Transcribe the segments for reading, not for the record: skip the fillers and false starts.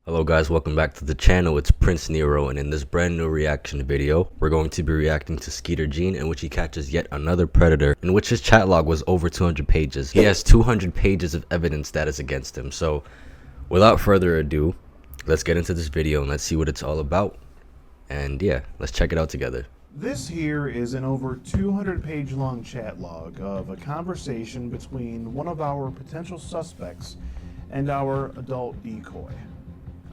Hello guys, welcome back to the channel. It's Prince Nero, and in this brand new reaction video, we're going to be reacting to Skeeter Gene, in which he catches yet another predator, in which his chat log was over 200 pages. He has 200 pages of evidence that is against him. So without further ado, let's get into this video and let's see what it's all about. And yeah, let's check it out together. This here is an over 200-page long chat log of a conversation between one of our potential suspects and our adult decoy.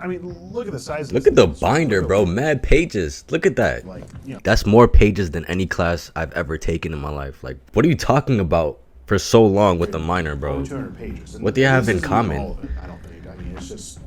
I mean, look at the size of Look this at the thing. It's binder, bro. really, Mad pages. Look at that. like, you know, That's more pages than any class I've ever taken in my life. Like, what are you talking about for so long with the minor, bro? over 200 pages. And What do you have this in isn't common? all of it, I don't think. I mean, it's just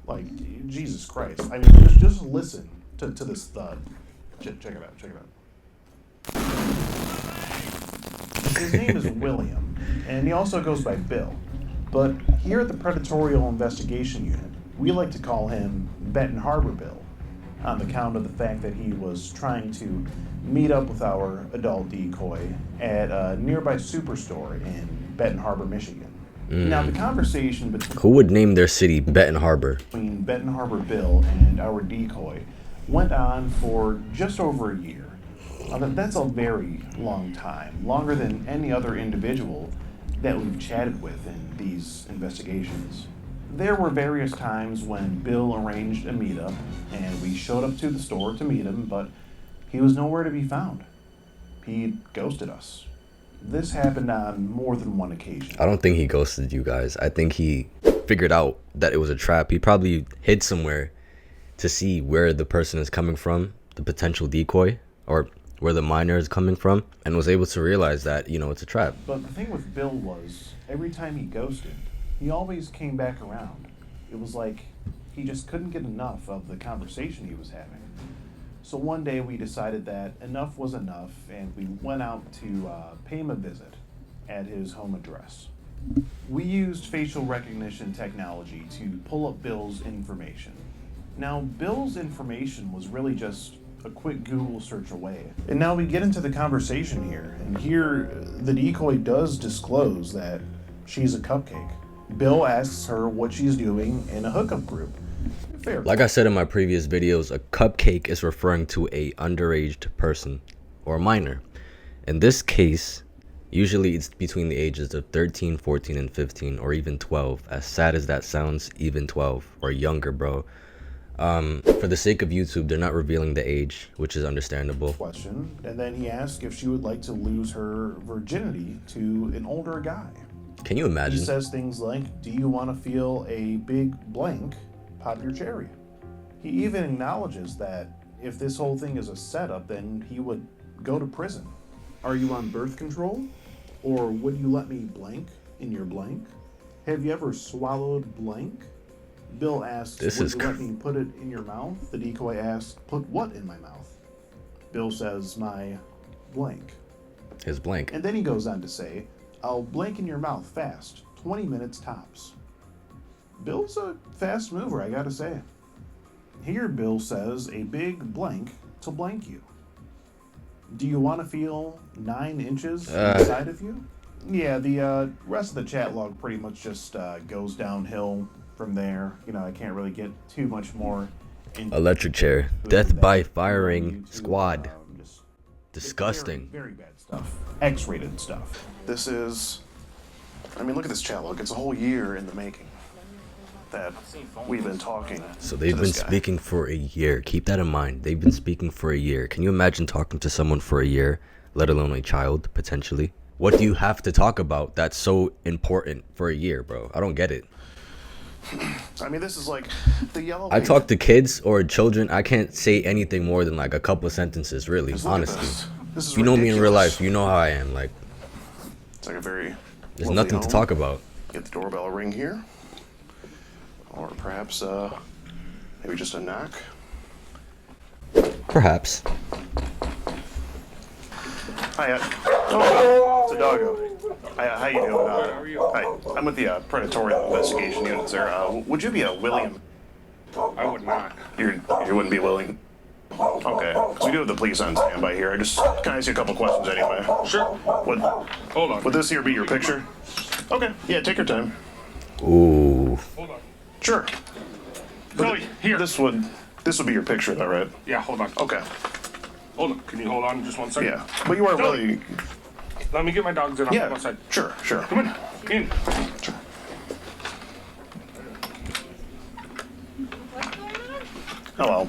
like, Jesus Christ. I mean, just listen to this thud. Check it out. Check it out. His name is William, and he also goes by Bill. But here at the Predatorial Investigation Unit, we like to call him Benton Harbor Bill, on the count of the fact that he was trying to meet up with our adult decoy at a nearby superstore in Benton Harbor, Michigan. Now, the conversation Who would name their city Benton Harbor? between Benton Harbor Bill and our decoy went on for just over a year. That's a very long time, longer than any other individual that we've chatted with in these investigations. There were various times when Bill arranged a meetup, and we showed up to the store to meet him, but he was nowhere to be found. He ghosted us. This happened on more than one occasion. I don't think he ghosted you guys. I think he figured out that it was a trap. He probably hid somewhere to see where the person is coming from, the potential decoy, or where the minor is coming from, and was able to realize that, you know, it's a trap. But the thing with Bill was, every time he ghosted, he always came back around. It was like he just couldn't get enough of the conversation he was having. So one day we decided that enough was enough, and we went out to pay him a visit at his home address. We used facial recognition technology to pull up Bill's information. Now, Bill's information was really just a quick Google search away. And now we get into the conversation here, and here the decoy does disclose that she's a cupcake. Bill asks her what she's doing in a hookup group. Fair. Like I said in my previous videos, a cupcake is referring to a underage person or a minor. In this case, usually it's between the ages of 13, 14, and 15, or even 12. As sad as that sounds, even 12 or younger, bro. For the sake of YouTube, they're not revealing the age, which is understandable. Question, and then he asked if she would like to lose her virginity to an older guy. Can you He imagine? says things like, "Do you want to feel a big blank pop your cherry?" He even acknowledges that if this whole thing is a setup, then he would go to prison. Are you on birth control? Or would you let me blank in your blank? Have you ever swallowed blank? Bill asks, This would is you cr- let me put it in your mouth? The decoy asks, put what in my mouth? Bill says, my blank. His blank. And then he goes on to say, I'll blank in your mouth fast, 20 minutes tops. Bill's a fast mover, I gotta say. Here Bill says a big blank to blank you. Do you want to feel 9 inches inside of you? Yeah, the rest of the chat log pretty much just goes downhill from there. You know, I can't really get too much more into Electric chair. that. Death by firing YouTube, squad. just Disgusting. very, very bad stuff. X-rated stuff. This is, I mean, look at this chat log. It's a whole year in the making that we've been talking. So they've to been this guy. speaking for a year. Keep that in mind. They've been speaking for a year. Can you imagine talking to someone for a year, let alone a child, potentially? What do you have to talk about that's so important for a year, bro? I don't get it. I mean, this is like the yellow. I talk to kids or children. I can't say anything more than like a couple of sentences, really, Just look at honestly. This is If you know me in real ridiculous. life, you know how I am. Like, It's like a very. there's lovely nothing to home. talk about. Get the doorbell ring here, or perhaps maybe just a knock. Perhaps. Hi, it's a doggo. Hi, how you doing? How are you? Hi, I'm with the Predatorial Investigation Unit, sir. Would you be a William? I would not. You wouldn't be willing. Okay, 'cause we do have the police on standby here. Can I ask you a couple questions anyway? Sure. Would Hold on. would this here be your picture? Okay, yeah, take your time. Ooh. Hold on. Sure. Here. This would be your picture, though, right? Yeah, hold on. Okay. Hold on. Can you hold on just one second? Yeah, but you are really. Let me get my dogs in. I'll Yeah. come outside. Sure. Come on. In. Sure. Hello.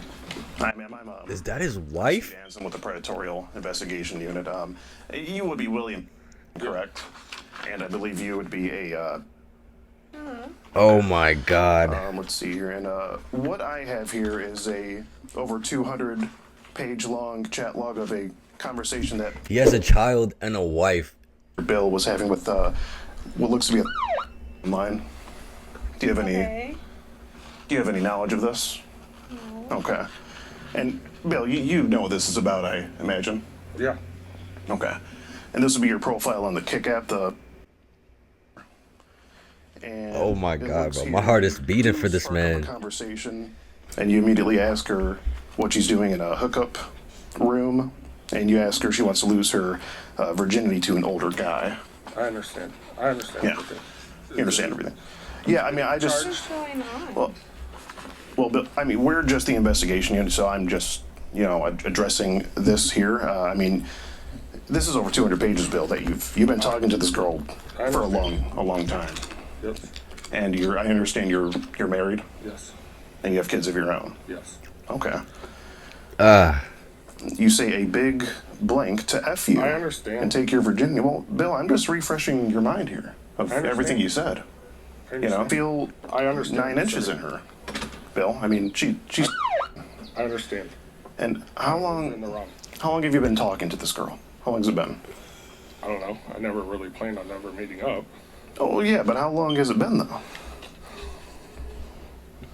Hi, ma'am. I'm Is that his wife? Jansen with the Predatorial Investigation Unit. You would be William, correct? And I believe you would be a. Oh my god. Let's see here, and what I have here is a over 200-page long chat log of a conversation that He has a child and a wife. Bill was having with what looks to be a online. Do you have any? Okay. Do you have any knowledge of this? No. Okay. And Bill, you know what this is about, I imagine. Yeah. Okay. And this would be your profile on the Kick app. And Oh my it god, looks bro. here My heart is beating for this spark up a man. Conversation, and you immediately ask her what she's doing in a hookup room, and you ask her if she wants to lose her virginity to an older guy. I understand. I understand. Yeah. everything. You understand everything? Yeah, I mean, I just. What's going on? Well, Bill, I mean, we're just the investigation unit, so I'm just, addressing this here. I mean, this is over 200 pages, Bill, that you've been talking to this girl for a long time, Yes. and I understand you're married Yes. and you have kids of your own. Yes. Okay. Ah, You say a big blank to F you. I understand. And take your virginity. Well, Bill, I'm just refreshing your mind here of I understand. everything you said. I You know, understand. feel I understand. 9 inches in her, Bill. I mean, she's. I understand. And how In the long? wrong. How long have you been talking to this girl? How long's it been? I don't know. I never really planned on ever meeting up. Oh yeah, but how long has it been though?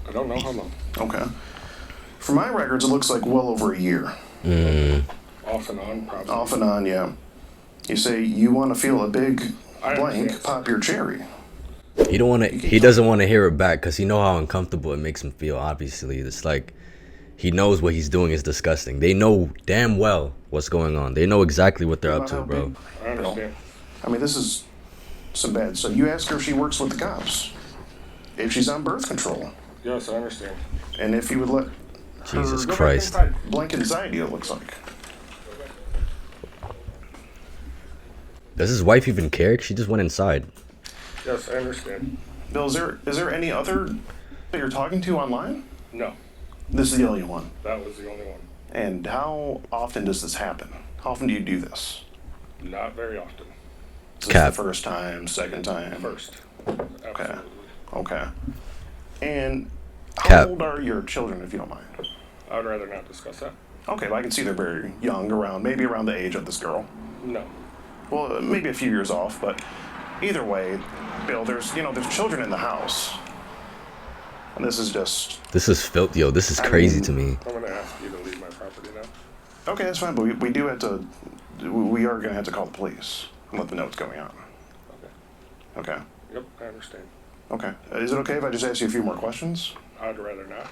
I don't know how long. Okay. For my records, it looks like well over a year. Off and on, probably. Off and on, yeah. You say you want to feel a big I blank, understand. pop your cherry. he doesn't want to hear it back because he know how uncomfortable it makes him feel. Obviously, it's like he knows what he's doing is disgusting. They know damn well what's going on. They know exactly what they're up to, bro. I understand. I mean, this is some bad. So you ask her if she works with the cops, if she's on birth control, Yes, I understand. and if you would let Jesus her Go back Christ. inside. blank anxiety. It looks like. Does his wife even care? She just went inside. Yes, I understand. Bill, is there any other that you're talking to online? No, This is the only one. that was the only one. And how often does this happen? How often do you do this? Not very often. Is this Cap. the first time, second time? First. Absolutely. Okay. And how Cap. old are your children, if you don't mind? I would rather not discuss that. Okay, but I can see they're very young, maybe around the age of this girl. No. Well, maybe a few years off, but either way, Bill, there's children in the house. And this is just, This is filthy, yo. This is crazy to me. I'm going to ask you to leave my property now. okay, that's fine, but we do have to, we are going to have to call the police and let them know what's going on. Okay. Okay. Yep, I understand. Okay. Is it okay if I just ask you a few more questions? I'd rather not.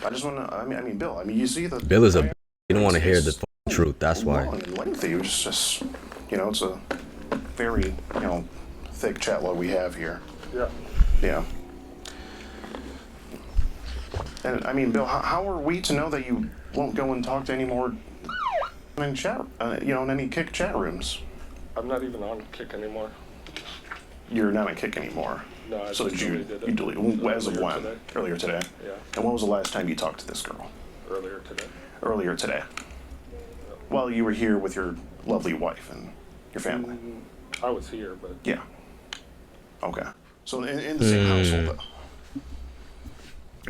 I just want to, I mean, Bill, you see the... Bill is a. You don't want to hear the truth. That's why. Long and lengthy. It's just, it's a very, thick chat log we have here. Yeah. Yeah. And I mean, Bill, how are we to know that you won't go and talk to any more in chat, in any Kick chat rooms? I'm not even on Kick anymore. You're not on Kick anymore. No, I So just did you deleted it. delete as of Earlier when? today. Earlier today. Yeah, And when was the last time you talked to this girl? earlier today. Earlier today. While you were here with your lovely wife and your family. I was here, but Yeah. Okay. So in the same household, though.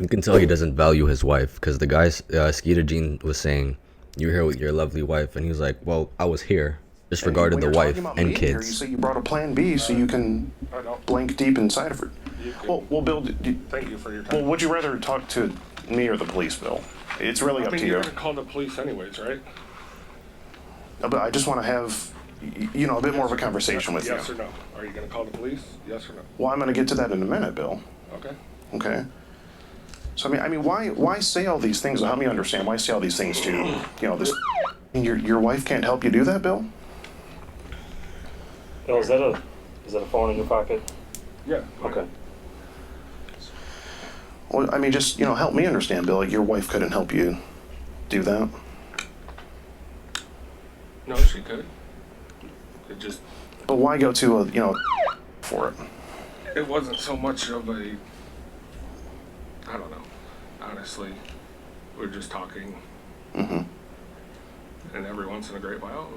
You can tell he doesn't value his wife because the guy, Skeeter Jean, was saying, "You're here with your lovely wife," and he was like, "Well, I was here, disregarded When the you're wife talking about and being here, you kids." say you brought a plan B so you can I don't. blank deep inside of her. You can, Well, Bill, thank you for your well, time. would you rather talk to me or the police, Bill? It's really I up mean, to you're you. going to call the police anyways, right? But I just want to have, a bit more of a conversation with Yes you. or no? Are you going to call the police? Yes or no? Well, I'm going to get to that in a minute, Bill. Okay. Okay. So I mean, why say all these things? Help me understand. Why say all these things to, this? Your wife can't help you do that, Bill? Oh, is that a phone in your pocket? Yeah. Okay. Well, I mean, just, help me understand, Bill. Like, your wife couldn't help you do that? No, she could. It just, But why go to for it? it wasn't so much of a, I don't know. Honestly, we're just talking, Mm-hmm. and every once in a great while,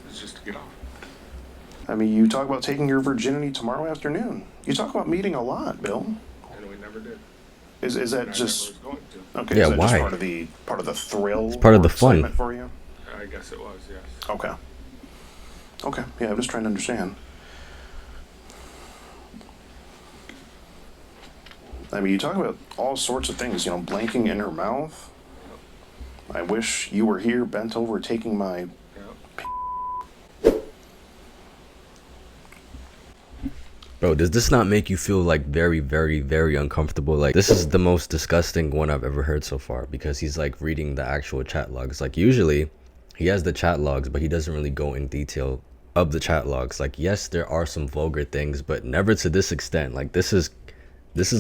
it's just to get off. I mean, you talk about taking your virginity tomorrow afternoon. You talk about meeting a lot, Bill. And we never did. Is that And I just never was going to. okay? Yeah, is that why? just part of the thrill? It's part of the fun. for you. I guess it was, yes. Okay. Okay. Yeah, I'm just trying to understand. I mean, you talk about all sorts of things. Blanking in her mouth. I wish you were here, bent over, taking my. Yeah. Bro, does this not make you feel like very, very, very uncomfortable? Like, this is the most disgusting one I've ever heard so far, because he's like reading the actual chat logs. Like, usually he has the chat logs, but he doesn't really go in detail of the chat logs. Like, yes, there are some vulgar things, but never to this extent. Like, this is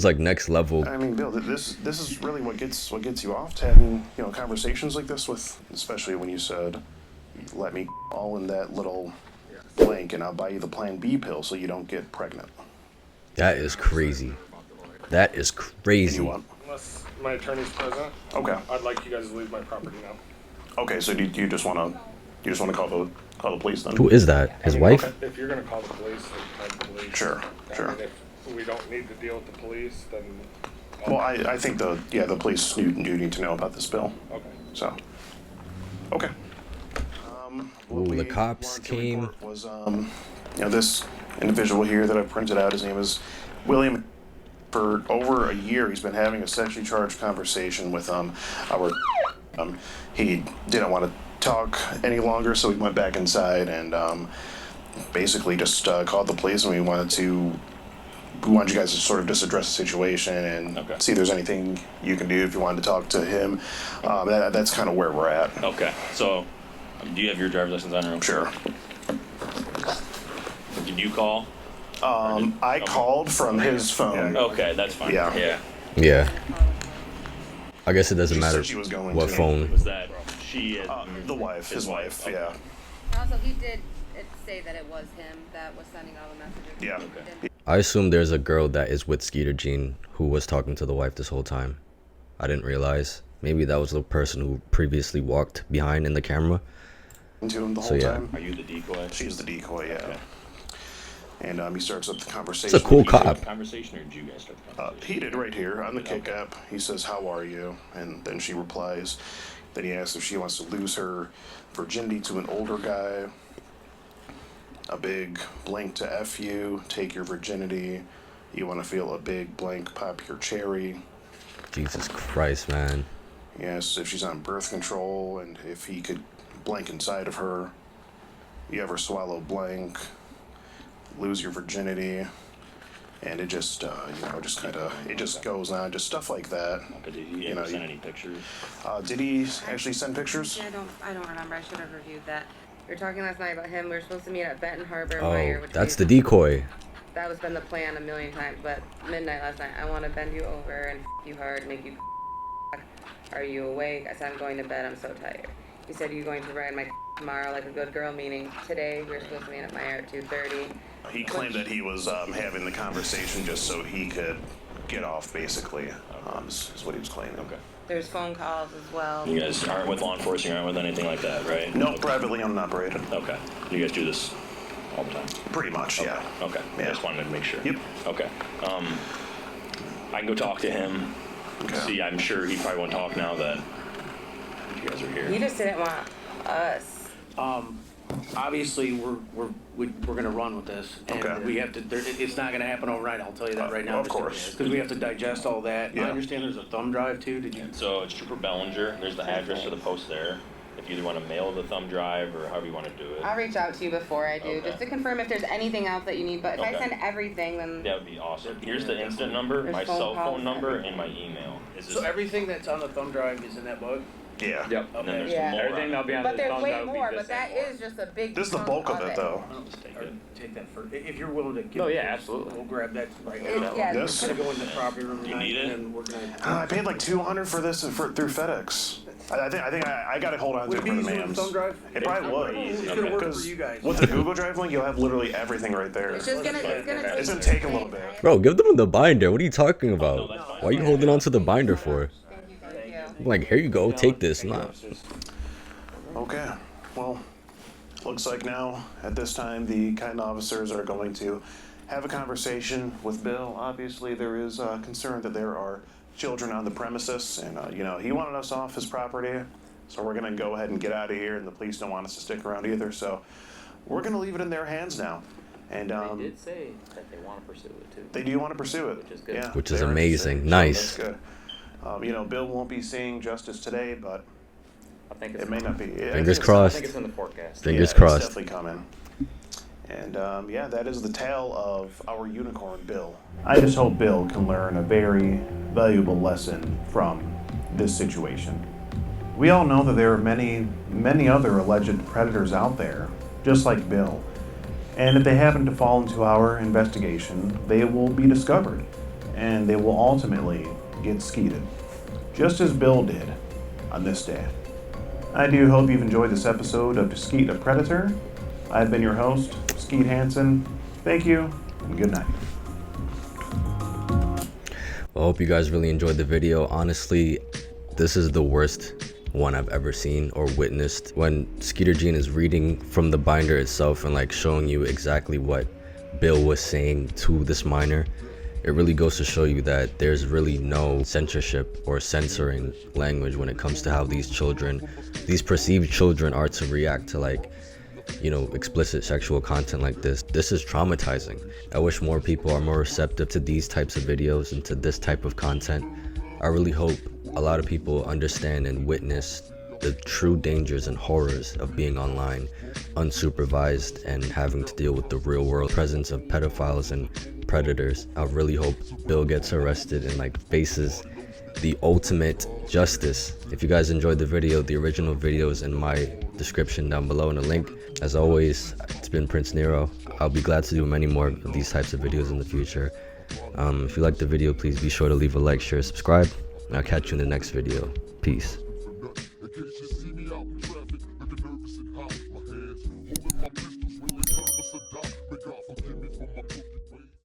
like next level. I mean, Bill, this is really what gets you off to having conversations like this with, especially when you said, "Let me all in that little blank, and I'll buy you the Plan B pill so you don't get pregnant." That is crazy. That is And crazy. you what? Unless my attorney's present, Okay. I'd like you guys to leave my property now. Okay. So do you just want to call the police then? Who is that? His wife? Okay, if you're gonna call the police, then call the police. Sure, I sure. mean, if we don't need to deal with the police, then. Well, I think the police do need to know about this bill. Okay. So. Okay. What Ooh, we the cops wanted to came. report was this individual here that I printed out. His name is William. For over a year, he's been having a sexually charged conversation with our. He didn't want to talk any longer, so he went back inside and basically just called the police, and we wanted you guys to sort of just address the situation and see if there's anything you can do if you wanted to talk to him. That's kind of where we're at. Okay, so do you have your driver's license on your own? Sure. Did you call? I called from his phone. Okay, that's fine. Yeah. Yeah. Yeah. I guess it doesn't She matter said she was going what to. phone. Was that she? The wife, his wife, okay. yeah. Also, he did say that it was him that was sending all the messages. Yeah. He didn't- I assume there's a girl that is with Skeeter Jean who was talking to the wife this whole time. I didn't realize. Maybe that was the person who previously walked behind in the camera. To him the So, whole yeah. time. Are you the decoy? She's the decoy, yeah. Okay. And he starts up the conversation. It's a cool Did you start cop. the conversation, or did you guys start the conversation? He did right here on the Kick app. He says, "How are you?" And then she replies. Then he asks if she wants to lose her virginity to an older guy. A big blank to F you, take your virginity. You want to feel a big blank, pop your cherry. Jesus Christ, man. He asks if she's on birth control and if he could blank inside of her. You ever swallow blank, lose your virginity, and it just, just kind of, it just goes on, just stuff like that. Okay, did he you ever know, send any pictures? Did he actually send pictures? Yeah, I don't remember. I should have reviewed that. We were talking last night about him. We were supposed to meet at Benton Harbor. Oh, Meyer, which that's we- the decoy. That was been the plan a million times. But midnight last night, I want to bend you over and you hard, make you. Are you awake? I said I'm going to bed. I'm so tired. He said you're going to ride my tomorrow like a good girl. Meaning today we were supposed to meet at Meyer at 2:30. He claimed that he was having the conversation just so he could get off, basically, is what he was claiming. Okay. There's phone calls as well. You guys aren't with law enforcement, you aren't with anything like that, right? No, Okay. privately owned and operated. Okay. You guys do this all the time? Pretty much, yeah. Okay. I Yeah. just wanted to make sure. Yep. Okay. I can go talk to him. Okay. See, I'm sure he probably won't talk now that you guys are here. You just didn't want us. Obviously, we're gonna run with this, and Okay. we have to. It's not gonna happen overnight. I'll tell you that right now. Of course. because we have to digest all that. Yeah. I understand there's a thumb drive too. Did you? So it's Trooper Bellinger. There's the address to the post there. If you either want to mail the thumb drive or however you want to do it. I'll reach out to you before I do, Okay. just to confirm if there's anything else that you need. But if I Okay. send everything, then That would be awesome. Here's the instant number, There's my phone cell calls, phone number, everything. and my email. Is this So everything that's on the thumb drive is in that book. Yeah. Yep. And then there's Yeah. some more. Everything that'll be on But the there's thumb way drive will be more, this but that anymore. is just a big This is the chunk bulk of it, though. I'll just take Or it. take that for, if you're willing to give Oh, it yeah, to us, absolutely. We'll grab that right It- now. yeah, This? Gonna go in the property room You tonight, need it? and then we're gonna. I paid like $200 for this through FedEx. I think I got to hold on to Would it it be for the easier with mams. the thumb drive? It probably would. It's gonna work for Because you guys. with the Google Drive link, you'll have literally everything right there. It's just gonna take. It's gonna take a little bit. Bro, give them the binder. What are you talking about? that's fine. Why are you holding on to the binder for? Thank you. I'm like, here you go, take this. Nah. Okay, well, looks like now, at this time, the kind officers are going to have a conversation with Bill. Obviously, there is concern that there are children on the premises, and, he wanted us off his property, so we're gonna go ahead and get out of here, and the police don't want us to stick around either, so we're gonna leave it in their hands now. And, They did say that they want to pursue it too. they do want to pursue it. Which is good. Yeah, Which is they're amazing. interested, so Nice. That's good. Bill won't be seeing justice today, but I think it's it may not be. Fingers I think crossed. it's in the forecast. Fingers It's crossed. definitely coming. And that is the tale of our unicorn, Bill. I just hope Bill can learn a very valuable lesson from this situation. We all know that there are many, many other alleged predators out there, just like Bill. And if they happen to fall into our investigation, they will be discovered, and they will ultimately get skeeted, just as Bill did on this day. I do hope you've enjoyed this episode of To Skeet a Predator. I've been your host, Skeet Hansen. Thank you, and good night. I hope you guys really enjoyed the video. Honestly, this is the worst one I've ever seen or witnessed. When Skeeter Gene is reading from the binder itself and like showing you exactly what Bill was saying to this minor, it really goes to show you that there's really no censorship or censoring language when it comes to how these perceived children are to react to explicit sexual content like this. This is traumatizing. I wish more people are more receptive to these types of videos and to this type of content. I really hope a lot of people understand and witness the true dangers and horrors of being online, unsupervised, and having to deal with the real world presence of pedophiles and predators. I really hope Bill gets arrested and faces the ultimate justice. If you guys enjoyed the video, the original video is in my description down below in a link. As always, it's been Prince Nero. I'll be glad to do many more of these types of videos in the future. If you liked the video, please be sure to leave a like, share, subscribe, and I'll catch you in the next video. Peace.